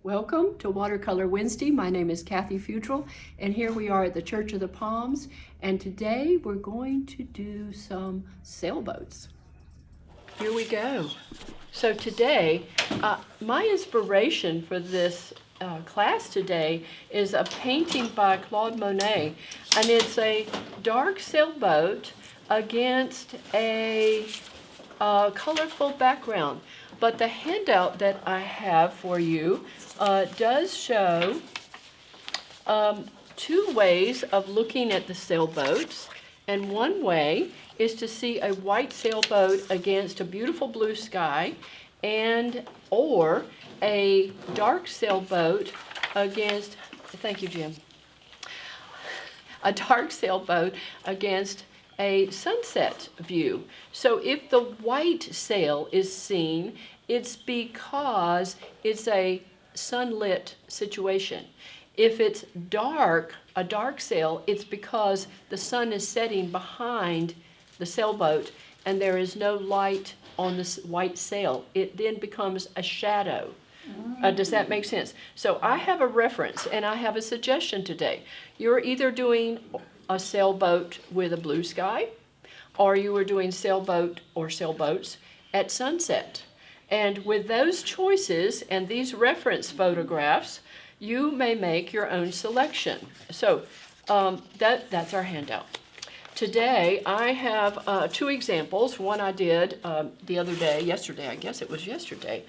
Welcome to Watercolor Wednesday. My name is Kathy Futrell, and here we are at the Church of the Palms, and today we're going to do some sailboats. Here we go. So today, my inspiration for this class today is a painting by Claude Monet, and it's a dark sailboat against a colorful background. But the handout that I have for you does show two ways of looking at the sailboats. And one way is to see a white sailboat against a beautiful blue sky, or a dark sailboat against, thank you, Jim, a dark sailboat against a sunset view. So if the white sail is seen, it's because it's a sunlit situation. If it's dark, a dark sail, it's because the sun is setting behind the sailboat and there is no light on this white sail. It then becomes a shadow. Does that make sense? So I have a reference and I have a suggestion today. You're either doing a sailboat with a blue sky, or you are doing sailboat or sailboats at sunset. And with those choices and these reference photographs, you may make your own selection. So that's our handout. Today I have two examples. One I did the other day, yesterday, I guess it was yesterday.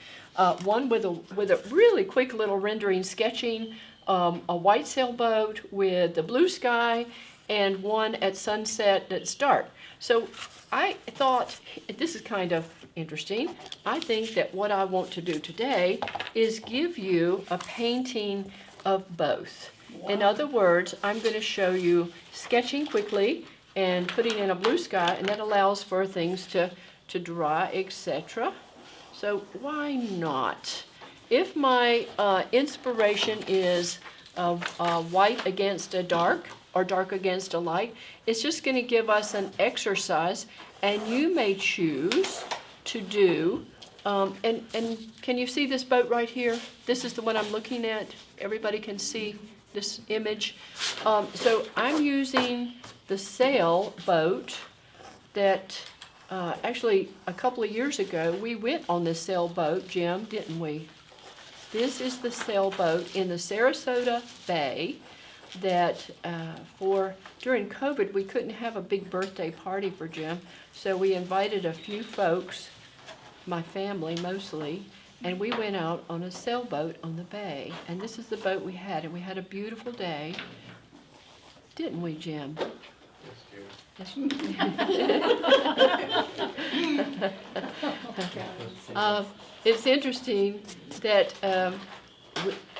One with a really quick little rendering sketching a white sailboat with the blue sky, and one at sunset that's dark. So I thought, this is kind of interesting. I think that what I want to do today is give you a painting of both. Wow. In other words, I'm going to show you sketching quickly and putting in a blue sky, and that allows for things to dry, etc. So why not? If my inspiration is white against a dark, or dark against a light, it's just going to give us an exercise, and you may choose to do, and can you see this boat right here? This is the one I'm looking at. Everybody can see this image. So I'm using the sailboat that, actually a couple of years ago, we went on this sailboat, Jim, didn't we? This is the sailboat in the Sarasota Bay that during COVID, we couldn't have a big birthday party for Jim, so we invited a few folks, my family mostly, and we went out on a sailboat on the bay. And this is the boat we had, and we had a beautiful day. Didn't we, Jim? Yes, we did. It's interesting that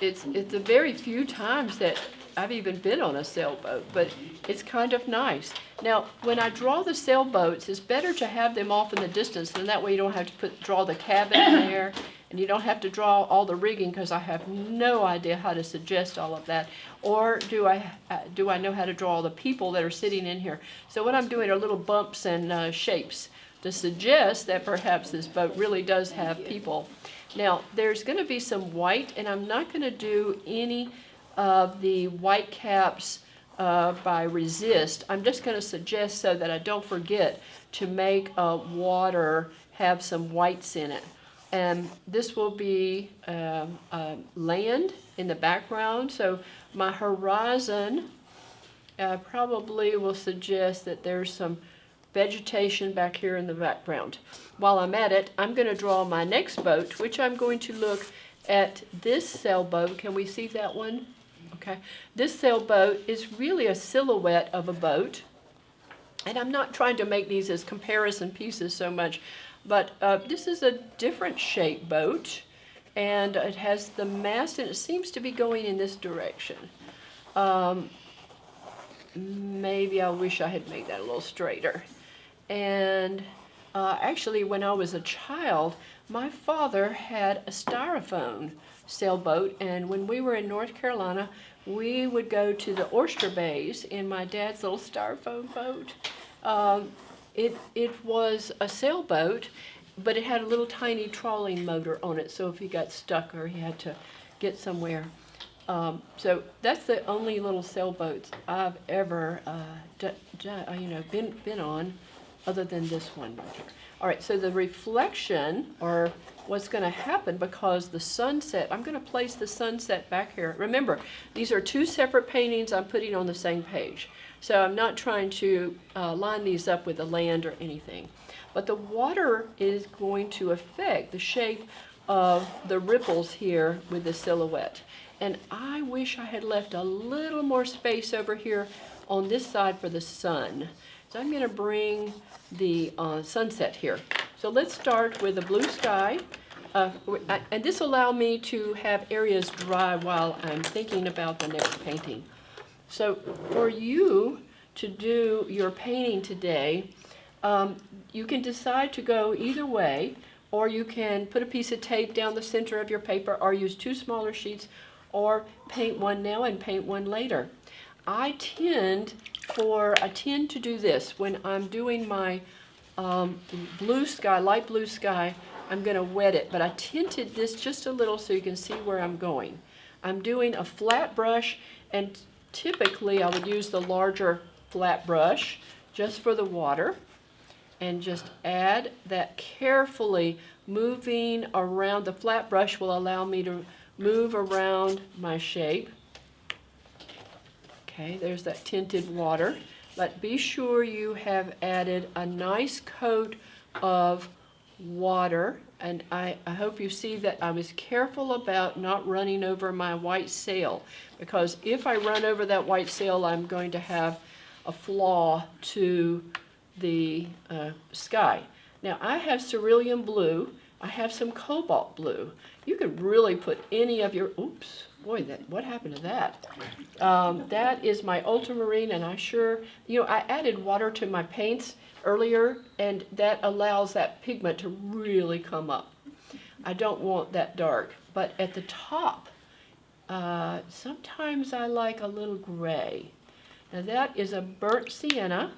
it's the very few times that I've even been on a sailboat, but it's kind of nice. Now, when I draw the sailboats, it's better to have them off in the distance, and that way you don't have to draw the cabin there, and you don't have to draw all the rigging, because I have no idea how to suggest all of that. Or do I know how to draw all the people that are sitting in here? So what I'm doing are little bumps and shapes to suggest that perhaps this boat really does have people. Now, there's going to be some white, and I'm not going to do any of the white caps by resist. I'm just going to suggest, so that I don't forget, to make water have some whites in it. And this will be land in the background. So my horizon probably will suggest that there's some vegetation back here in the background. While I'm at it, I'm going to draw my next boat, which I'm going to look at this sailboat. Can we see that one? Okay. This sailboat is really a silhouette of a boat, and I'm not trying to make these as comparison pieces so much, but this is a different shape boat, and it has the mast, and it seems to be going in this direction. Maybe I wish I had made that a little straighter. And actually, when I was a child, my father had a styrofoam sailboat, and when we were in North Carolina, we would go to the oyster bays in my dad's little styrofoam boat. It was a sailboat, but it had a little tiny trawling motor on it, so if he got stuck or he had to get somewhere. So that's the only little sailboats I've ever been on, other than this one. All right, so the reflection, or what's going to happen, because the sunset, I'm going to place the sunset back here. Remember, these are two separate paintings I'm putting on the same page. So I'm not trying to line these up with the land or anything. But the water is going to affect the shape of the ripples here with the silhouette. And I wish I had left a little more space over here on this side for the sun. So I'm going to bring the sunset here. So let's start with the blue sky. And this will allow me to have areas dry while I'm thinking about the next painting. So for you to do your painting today, you can decide to go either way, or you can put a piece of tape down the center of your paper, or use two smaller sheets, or paint one now and paint one later. I tend to do this when I'm doing my blue sky, light blue sky. I'm going to wet it, but I tinted this just a little so you can see where I'm going. I'm doing a flat brush, and typically I would use the larger flat brush just for the water, and just add that carefully. Moving around the flat brush will allow me to move around my shape. Okay, there's that tinted water. But be sure you have added a nice coat of water. And I hope you see that I was careful about not running over my white sail, because if I run over that white sail, I'm going to have a flaw to the sky. Now I have cerulean blue. I have some cobalt blue. You could really put any of your, oops, boy, what happened to that? That is my ultramarine, and I added water to my paints earlier, and that allows that pigment to really come up. I don't want that dark, but at the top, sometimes I like a little gray. Now that is a burnt sienna,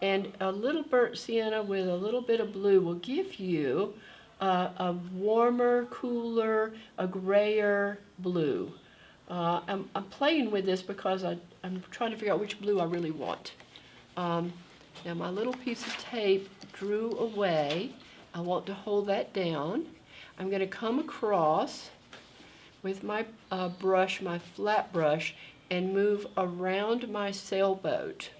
and a little burnt sienna with a little bit of blue will give you a warmer, cooler, a grayer blue. I'm playing with this because I'm trying to figure out which blue I really want. Now my little piece of tape drew away. I want to hold that down. I'm going to come across with my brush, my flat brush, and move around my sailboat.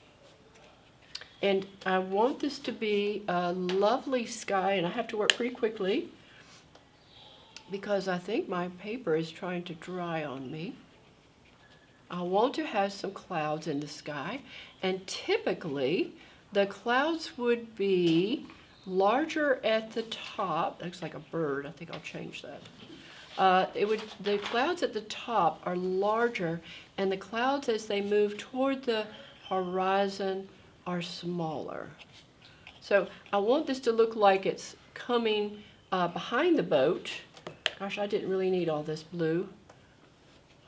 And I want this to be a lovely sky, and I have to work pretty quickly because I think my paper is trying to dry on me. I want to have some clouds in the sky, and typically the clouds would be larger at the top. Looks like a bird. I think I'll change that. The clouds at the top are larger, and the clouds as they move toward the horizon are smaller. So I want this to look like it's coming behind the boat. Gosh, I didn't really need all this blue.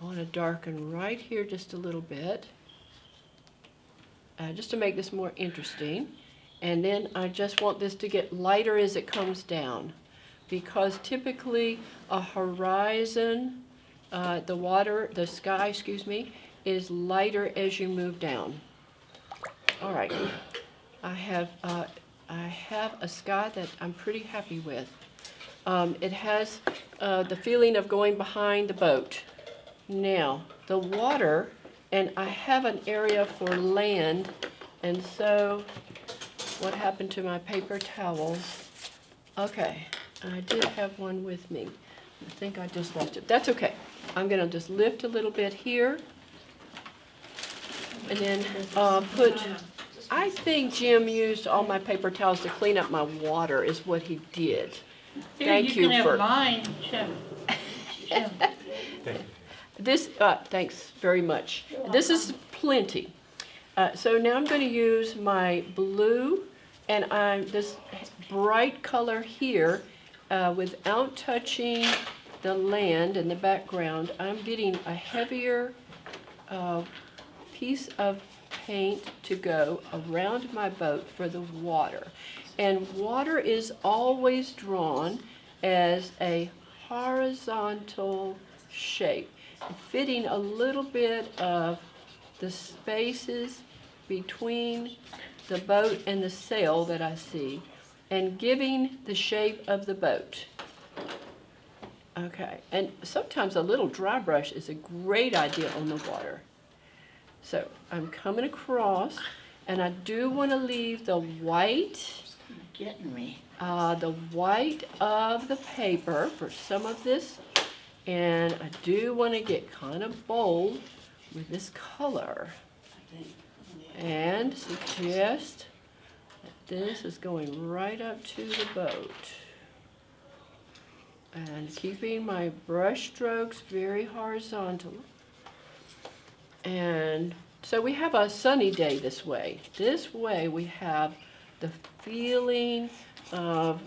I want to darken right here just a little bit, just to make this more interesting. And then I just want this to get lighter as it comes down, because typically a horizon, the sky, is lighter as you move down. All right, I have a sky that I'm pretty happy with. It has the feeling of going behind the boat. Now, the water, and I have an area for land, and so what happened to my paper towels? Okay, I did have one with me. I think I just lost it. That's okay. I'm going to just lift a little bit here, and then I think Jim used all my paper towels to clean up my water, is what he did. Thank you can for have mine, Jim. this. Thanks very much. This is plenty. So now I'm going to use my blue, and this bright color here, without touching the land in the background. I'm getting a heavier piece of paint to go around my boat for the water. And water is always drawn as a horizontal shape, fitting a little bit of the spaces between the boat and the sail that I see, and giving the shape of the boat. Okay, and sometimes a little dry brush is a great idea on the water. So I'm coming across, and I do want to leave the white, Getting me. the white of the paper for some of this, and I do want to get kind of bold with this color, and suggest that this is going right up to the boat. And keeping my brush strokes very horizontal. And so we have a sunny day this way. This way we have the feeling of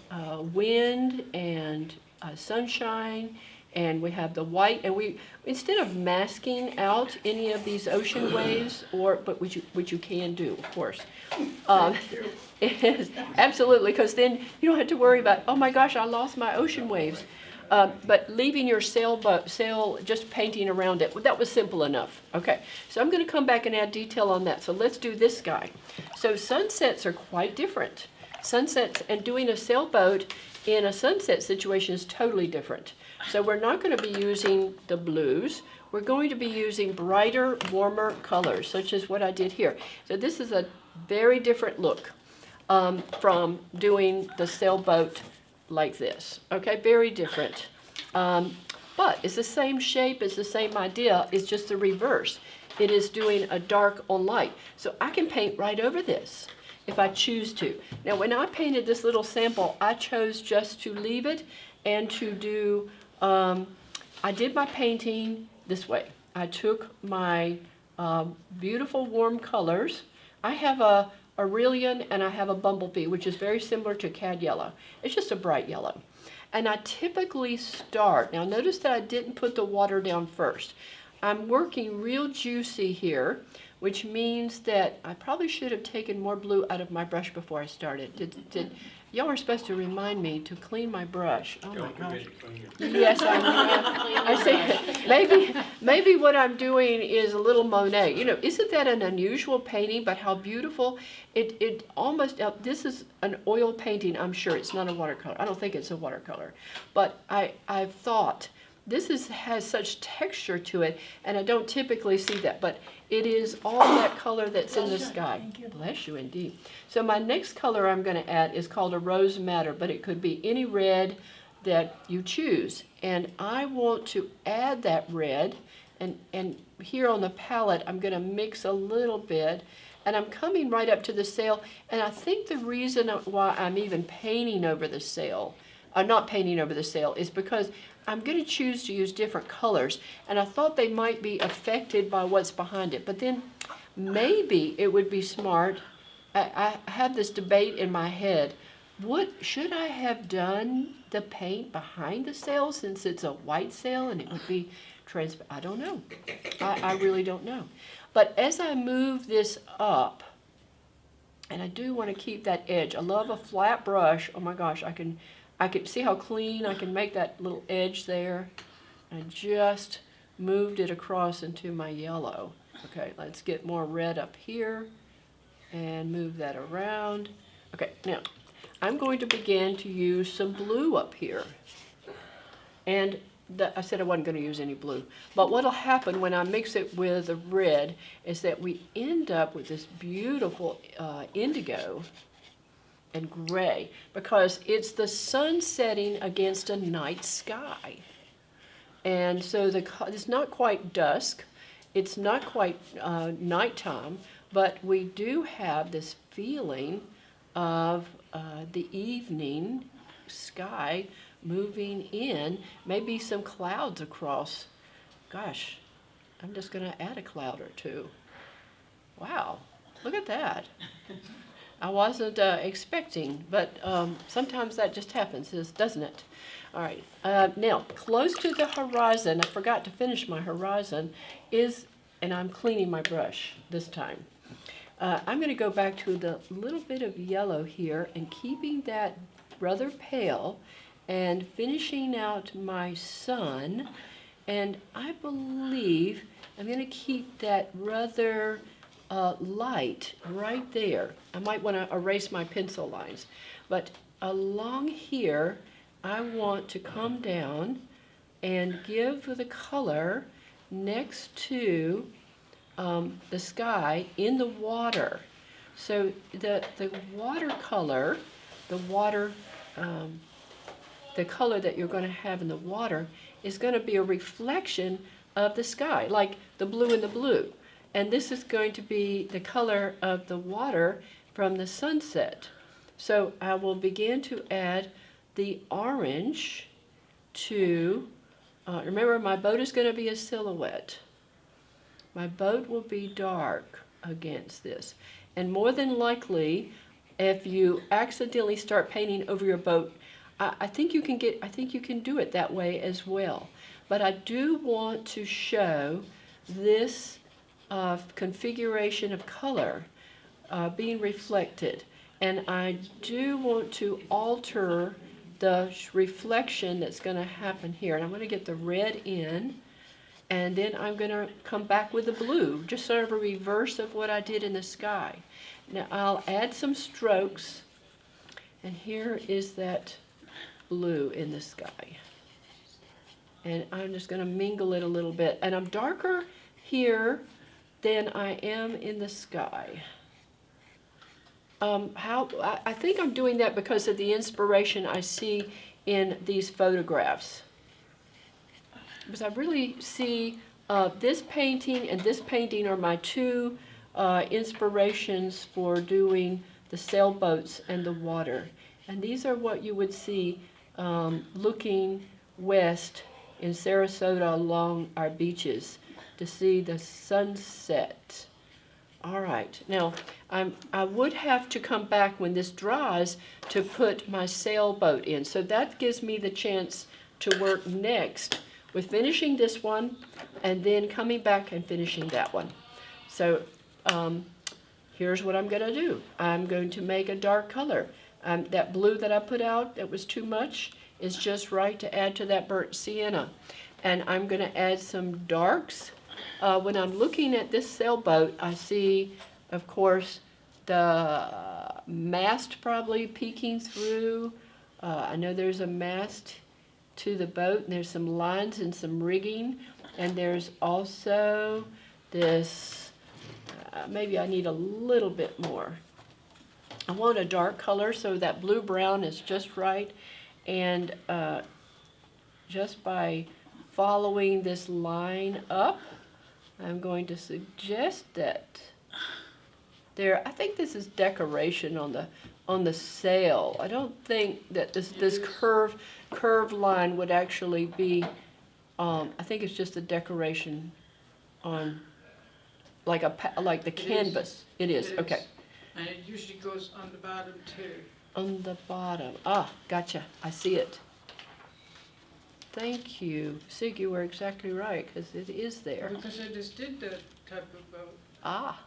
wind and sunshine, and we have the white, and we, instead of masking out any of these ocean waves, but which you can do, of course. Yes, absolutely, because then you don't have to worry about, oh my gosh, I lost my ocean waves. But leaving your sail, just painting around it, that was simple enough. Okay, so I'm going to come back and add detail on that. So let's do this guy. So sunsets are quite different. Sunsets, and doing a sailboat in a sunset situation is totally different. So we're not going to be using the blues. We're going to be using brighter, warmer colors, such as what I did here. So this is a very different look from doing the sailboat like this. Okay, very different. But it's the same shape, it's the same idea, it's just the reverse. It is doing a dark on light. So I can paint right over this if I choose to. Now when I painted this little sample, I chose just to leave it and to do, I did my painting this way. I took my beautiful warm colors. I have a Aurelian and I have a Bumblebee, which is very similar to Cad Yellow. It's just a bright yellow. And I typically start, now notice that I didn't put the water down first. I'm working real juicy here, which means that I probably should have taken more blue out of my brush before I started. Y'all are supposed to remind me to clean my brush. Oh my gosh. Yes, I see. Maybe what I'm doing is a little Monet. You know, isn't that an unusual painting? But how beautiful! It almost. This is an oil painting. I'm sure it's not a watercolor. I don't think it's a watercolor. But I've thought this has such texture to it, and I don't typically see that. But it is all that color that's in the sky. Bless you indeed. So my next color I'm going to add is called a Rose Madder, but it could be any red that you choose. And I want to add that red, and here on the palette I'm going to mix a little bit, and I'm coming right up to the sail. And I think the reason why I'm even painting over the sail, not painting over the sail, is because I'm going to choose to use different colors, and I thought they might be affected by what's behind it. But then maybe it would be smart. I have this debate in my head. Should I have done the paint behind the sail since it's a white sail and it would be transparent? I don't know. I really don't know. But as I move this up, and I do want to keep that edge. I love a flat brush. Oh my gosh, I can see how clean I can make that little edge there. I just moved it across into my yellow. Okay, let's get more red up here and move that around. Okay, now I'm going to begin to use some blue up here. And I said I wasn't going to use any blue. But what'll happen when I mix it with the red is that we end up with this beautiful indigo and gray, because it's the sun setting against a night sky. And so it's not quite dusk, it's not quite nighttime, but we do have this feeling of the evening sky moving in, maybe some clouds across. Gosh, I'm just going to add a cloud or two. Wow, look at that. I wasn't expecting, but sometimes that just happens, doesn't it? All right, now close to the horizon, I forgot to finish my horizon, and I'm cleaning my brush this time. I'm going to go back to the little bit of yellow here and keeping that rather pale and finishing out my sun And I believe I'm going to keep that rather light right there. I might want to erase my pencil lines. But along here, I want to come down and give the color next to the sky in the water. So the watercolor, the color that you're going to have in the water is going to be a reflection of the sky, like the blue in the blue. And this is going to be the color of the water from the sunset. So I will begin to add the orange to, remember my boat is going to be a silhouette. My boat will be dark against this. And more than likely, if you accidentally start painting over your boat, I think you can do it that way as well. But I do want to show this configuration of color being reflected. And I do want to alter the reflection that's going to happen here. And I'm going to get the red in, and then I'm going to come back with the blue, just sort of a reverse of what I did in the sky. Now I'll add some strokes, and here is that blue in the sky. And I'm just going to mingle it a little bit. And I'm darker here than I am in the sky. I think I'm doing that because of the inspiration I see in these photographs. Because I really see this painting and this painting are my two inspirations for doing the sailboats and the water. And these are what you would see looking west in Sarasota along our beaches to see the sunset. All right, now I would have to come back when this dries to put my sailboat in. So that gives me the chance to work next with finishing this one and then coming back and finishing that one. So here's what I'm going to do. I'm going to make a dark color. That blue that I put out that was too much is just right to add to that burnt sienna. And I'm going to add some darks. When I'm looking at this sailboat, I see, of course, the mast probably peeking through. I know there's a mast to the boat, and there's some lines and some rigging. And there's also this, maybe I need a little bit more. I want a dark color, so that blue-brown is just right. And just by following this line up, I'm going to suggest that there, I think this is decoration on the sail. I don't think that this curved line would actually be, I think it's just a decoration on, like the canvas. It is, okay. And it usually goes on the bottom too. On the bottom. Ah, gotcha. I see it. Thank you. Sig, you were exactly right, because it is there. Because I just did that type of boat. Ah.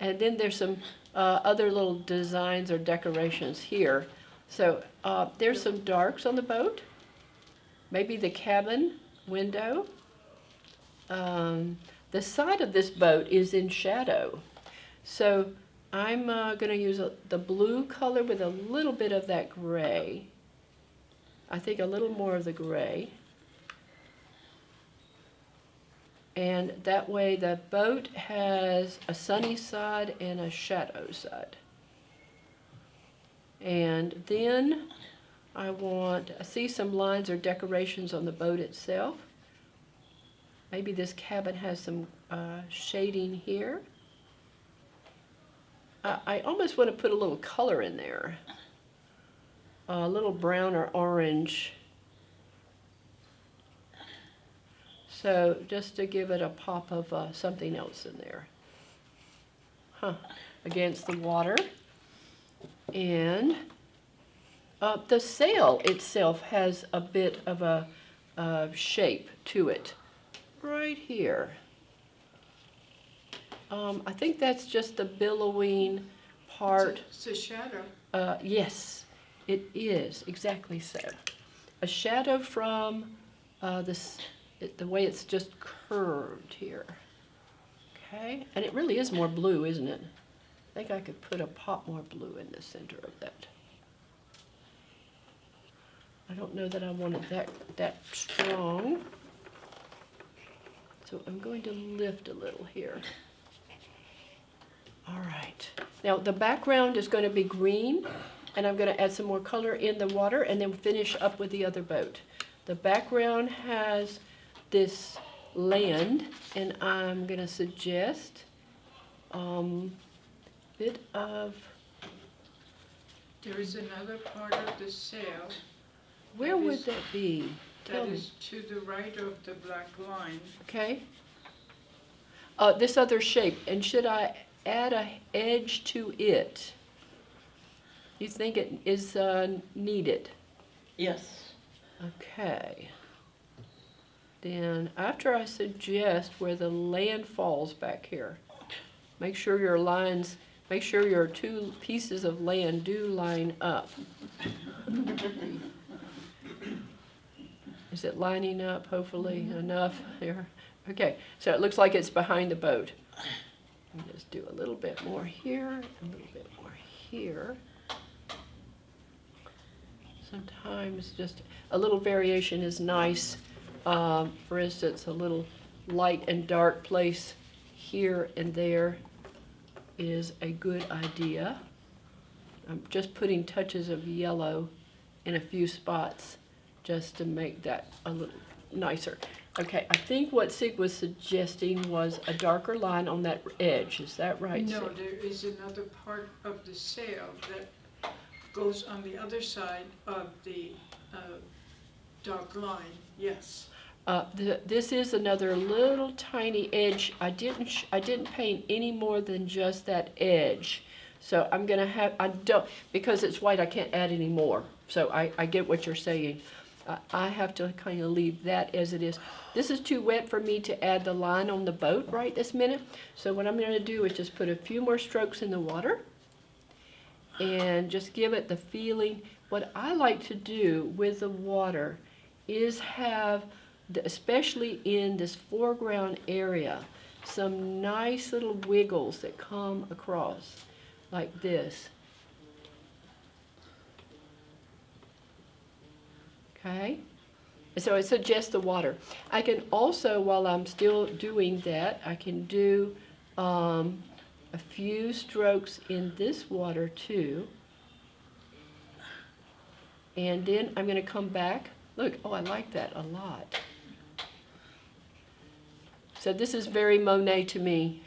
And then there's some other little designs or decorations here. So there's some darks on the boat. Maybe the cabin window. The side of this boat is in shadow. So I'm going to use the blue color with a little bit of that gray. I think a little more of the gray. And that way the boat has a sunny side and a shadow side. And then I see some lines or decorations on the boat itself. Maybe this cabin has some shading here. I almost want to put a little color in there. A little brown or orange. So just to give it a pop of something else in there. Against the water. And the sail itself has a bit of a shape to it. Right here. I think that's just the billowing part. It's a shadow. Yes, it is, exactly so. A shadow from the way it's just curved here. Okay, and it really is more blue, isn't it? I think I could put a pop more blue in the center of that. I don't know that I want it that strong. So I'm going to lift a little here. All right. Now the background is going to be green, and I'm going to add some more color in the water and then finish up with the other boat. The background has this land, and I'm going to suggest bit of, There is another part of the sail where would that be? Tell that me. is to the right of the black line. Okay. This other shape, and should I add a edge to it? You think it is needed? Yes. Okay. Then after I suggest where the land falls back here, make sure your lines, make sure your two pieces of land do line up. Is it lining up, hopefully, enough here? Okay, so it looks like it's behind the boat. Just do a little bit more here, a little bit more here. Sometimes just a little variation is nice. For instance, a little light and dark place here and there is a good idea. I'm just putting touches of yellow in a few spots just to make that a little nicer. Okay, I think what Sig was suggesting was a darker line on that edge. Is that right, No, Sig? there is another part of the sail that goes on the other side of the dark line, yes. This is another little tiny edge. I didn't paint any more than just that edge. So I'm gonna have, because it's white, I can't add any more. So I get what you're saying. I have to kind of leave that as it is. This is too wet for me to add the line on the boat right this minute. So what I'm gonna do is just put a few more strokes in the water and just give it the feeling. What I like to do with the water is have, especially in this foreground area, some nice little wiggles that come across like this. Okay, so I suggest the water. I can also, while I'm still doing that, I can do a few strokes in this water too. And then I'm going to come back. Look, oh, I like that a lot. So this is very Monet to me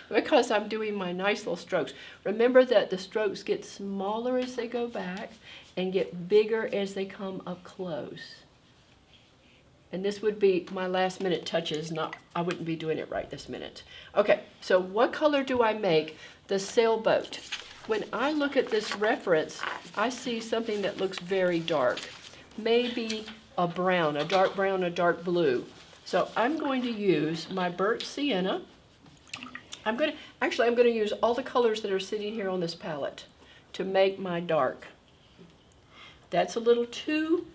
because I'm doing my nice little strokes. Remember that the strokes get smaller as they go back and get bigger as they come up close. And this would be my last minute touches, I wouldn't be doing it right this minute. Okay, so what color do I make the sailboat? When I look at this reference, I see something that looks very dark. Maybe a brown, a dark blue. So I'm going to use my burnt sienna. I'm going to use all the colors that are sitting here on this palette to make my dark. That's a little too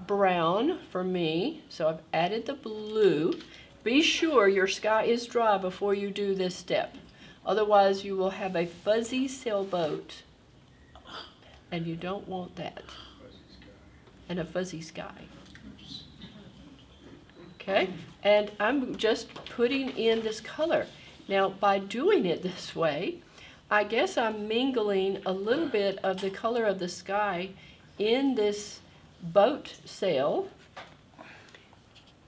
brown for me, so I've added the blue. Be sure your sky is dry before you do this step. Otherwise, you will have a fuzzy sailboat, and you don't want that. And a fuzzy sky. Okay, and I'm just putting in this color. Now, by doing it this way, I guess I'm mingling a little bit of the color of the sky in this boat sail.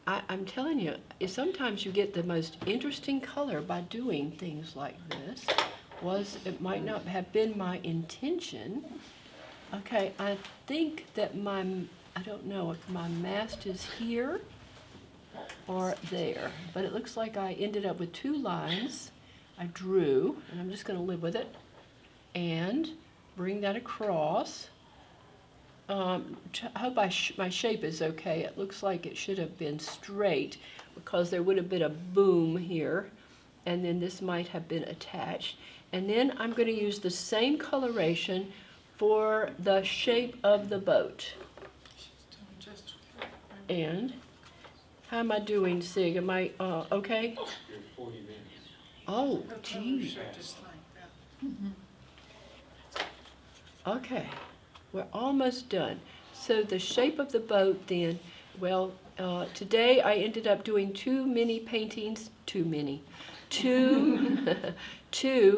I'm telling you, sometimes you get the most interesting color by doing things like this. It might not have been my intention. Okay, I think that I don't know if my mast is here or there, but it looks like I ended up with two lines I drew, and I'm just going to live with it and bring that across. I hope my shape is okay. It looks like it should have been straight because there would have been a boom here, and then this might have been attached. And then I'm going to use the same coloration for the shape of the boat. And How am I doing, Sig? Am I okay? You're 40 minutes. Oh, I'll probably gee. show just like that. Okay, we're almost done. So the shape of the boat then, well, today I ended up doing two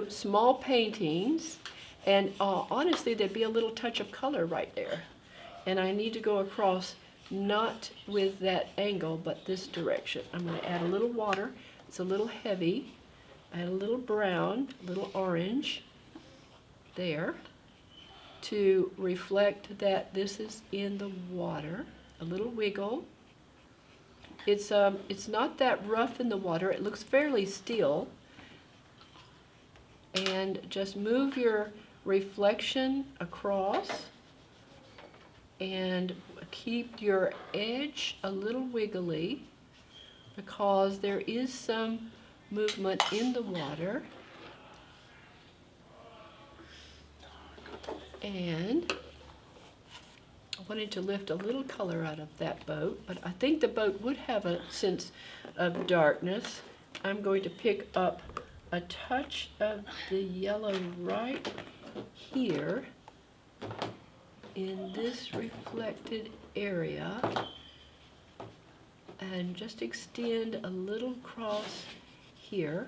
small paintings, and honestly, there'd be a little touch of color right there. And I need to go across not with that angle, but this direction. I'm going to add a little water. It's a little heavy. Add a little brown, a little orange there to reflect that this is in the water. A little wiggle. It's not that rough in the water. It looks fairly still. And just move your reflection across and keep your edge a little wiggly because there is some movement in the water. And I wanted to lift a little color out of that boat, but I think the boat would have a sense of darkness. I'm going to pick up a touch of the yellow right here in this reflected area and just extend a little across here.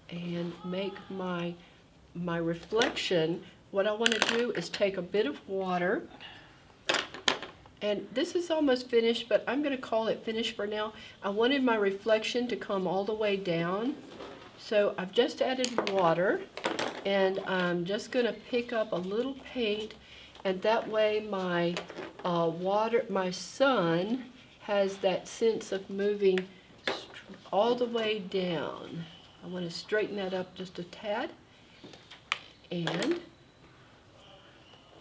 And make my reflection. What I want to do is take a bit of water, and this is almost finished, but I'm going to call it finished for now. I wanted my reflection to come all the way down, so I've just added water, and I'm just going to pick up a little paint, and that way my my sun has that sense of moving all the way down. I want to straighten that up just a tad. And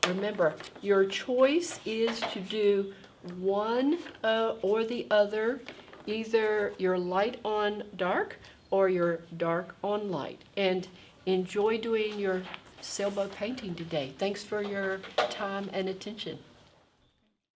remember, your choice is to do one or the other, either your light on dark or your dark on light. And enjoy doing your sailboat painting today. Thanks for your time and attention.